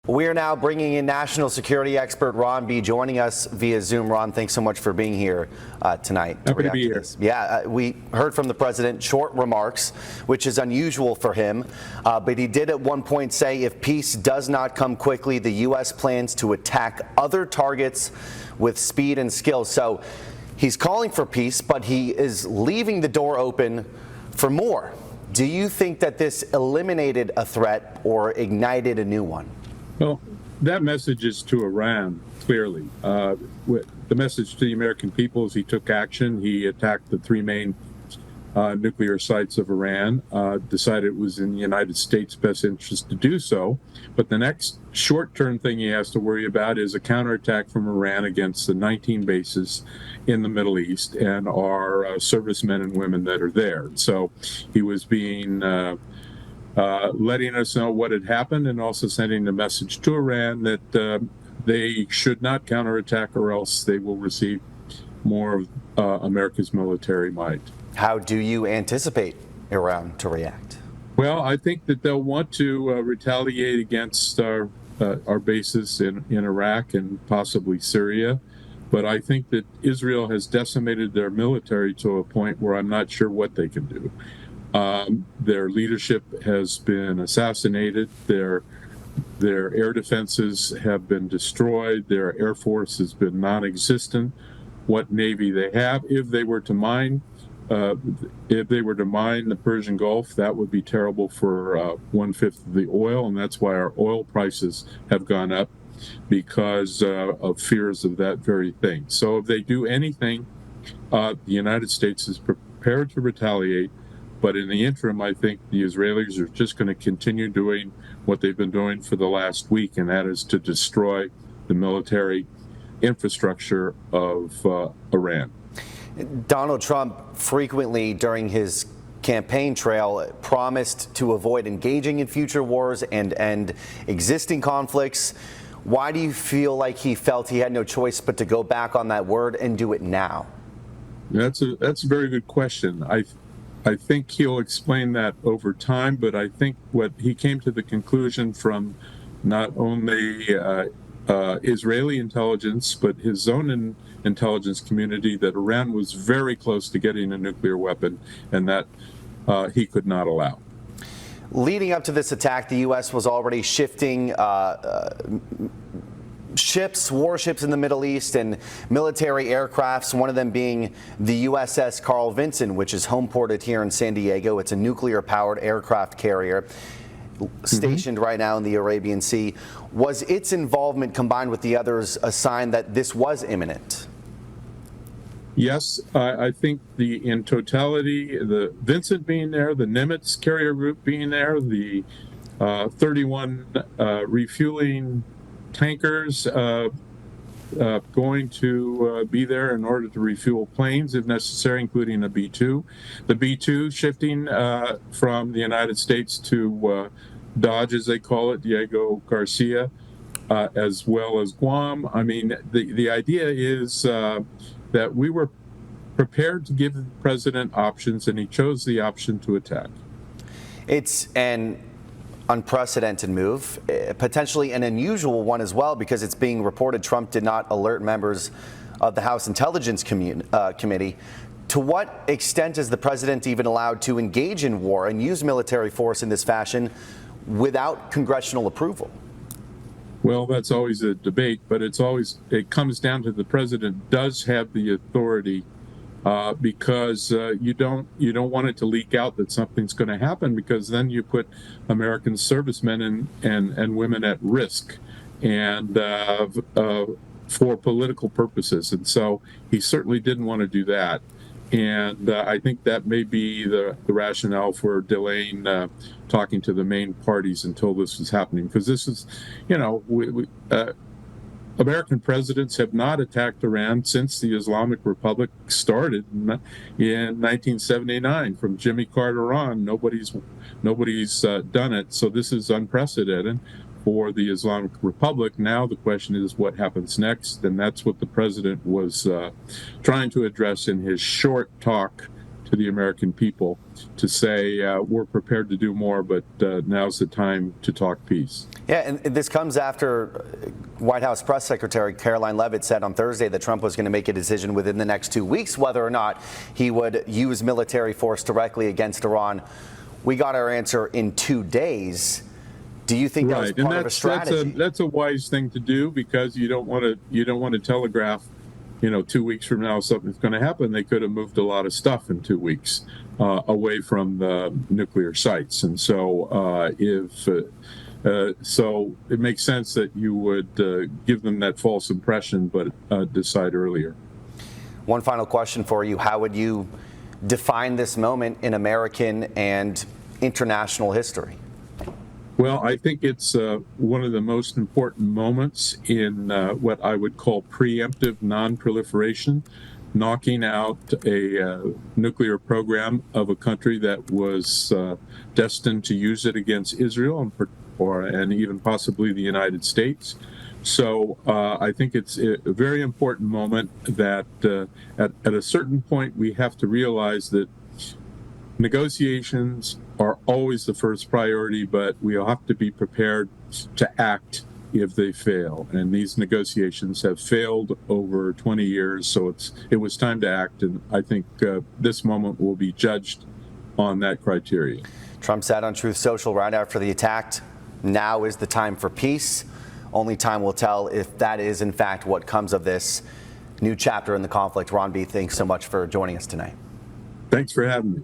We are now bringing in national security expert Ron B. joining us via Zoom. Ron, thanks so much for being here tonight. Happy to be here. Yeah, we heard from the president short remarks, which is unusual for him, but he did at one point say if peace does not come quickly, the U.S. plans to attack other targets with speed and skill. So he's calling for peace, but he is leaving the door open for more. Do you think that this eliminated a threat or ignited a new one? Well, that message is to Iran, clearly. The message to the American people is he took action. He attacked the three main nuclear sites of Iran, decided it was in the United States' best interest to do so. But the next short-term thing he has to worry about is a counterattack from Iran against the 19 bases in the Middle East and our servicemen and women that are there. So he was being letting us know what had happened and also sending a message to Iran that they should not counterattack or else they will receive more of America's military might. How do you anticipate Iran to react? Well, I think that they'll want to retaliate against our bases in Iraq and possibly Syria. But I think that Israel has decimated their military to a point where I'm not sure what they can do. Their leadership has been assassinated. Their air defenses have been destroyed. Their air force has been non-existent. What navy they have, if they were to mine the Persian Gulf, that would be terrible for 1/5 of the oil, and that's why our oil prices have gone up because of fears of that very thing. So if they do anything, the United States is prepared to retaliate. But in the interim, I think the Israelis are just going to continue doing what they've been doing for the last week, and that is to destroy the military infrastructure of Iran. Donald Trump frequently during his campaign trail promised to avoid engaging in future wars and end existing conflicts. Why do you feel like he felt he had no choice but to go back on that word and do it now? That's a very good question. I think he'll explain that over time, but I think what he came to the conclusion from not only Israeli intelligence, but his own intelligence community, that Iran was very close to getting a nuclear weapon, and that he could not allow. Leading up to this attack, the U.S. was already shifting warships in the Middle East and military aircrafts, one of them being the USS Carl Vinson, which is homeported here in San Diego. It's a nuclear-powered aircraft carrier stationed right now in the Arabian Sea. Was its involvement, combined with the others, a sign that this was imminent? Yes, I think in totality, the Vincent being there, the Nimitz carrier group being there, the 31 refueling tankers going to be there in order to refuel planes if necessary, including a B-2. The B-2 shifting from the United States to Dodge, as they call it, Diego Garcia, as well as Guam. I mean, the idea is that we were prepared to give the president options, and he chose the option to attack. It's an unprecedented move, potentially an unusual one as well, because it's being reported Trump did not alert members of the House Intelligence Committee. To what extent is the president even allowed to engage in war and use military force in this fashion without congressional approval? Well, that's always a debate, but it comes down to the president does have the authority because you don't want it to leak out that something's going to happen, because then you put American servicemen and women at risk and for political purposes. And so he certainly didn't want to do that. And I think that may be the rationale for delaying talking to the main parties until this was happening, because this is, American presidents have not attacked Iran since the Islamic Republic started in 1979. From Jimmy Carter on, nobody's done it. So this is unprecedented for the Islamic Republic. Now the question is what happens next, and that's what the president was trying to address in his short talk to the American people to say we're prepared to do more, but now's the time to talk peace. Yeah, and this comes after White House Press Secretary Caroline Leavitt said on Thursday that Trump was going to make a decision within the next 2 weeks whether or not he would use military force directly against Iran. We got our answer in 2 days. Do you think that was part of a strategy? That's a wise thing to do, because you don't want to telegraph, 2 weeks from now something's going to happen. They could have moved a lot of stuff in 2 weeks away from the nuclear sites, and so so it makes sense that you would give them that false impression, but decide earlier. One final question for you: how would you define this moment in American and international history? Well, I think it's one of the most important moments in what I would call preemptive non-proliferation, knocking out a nuclear program of a country that was destined to use it against Israel and even possibly the United States. So I think it's a very important moment that at a certain point we have to realize that negotiations are always the first priority, but we have to be prepared to act if they fail. And these negotiations have failed over 20 years, so it was time to act. And I think this moment will be judged on that criteria. Trump said on Truth Social right after the attack, now is the time for peace. Only time will tell if that is, in fact, what comes of this new chapter in the conflict. Ron B., thanks so much for joining us tonight. Thanks for having me.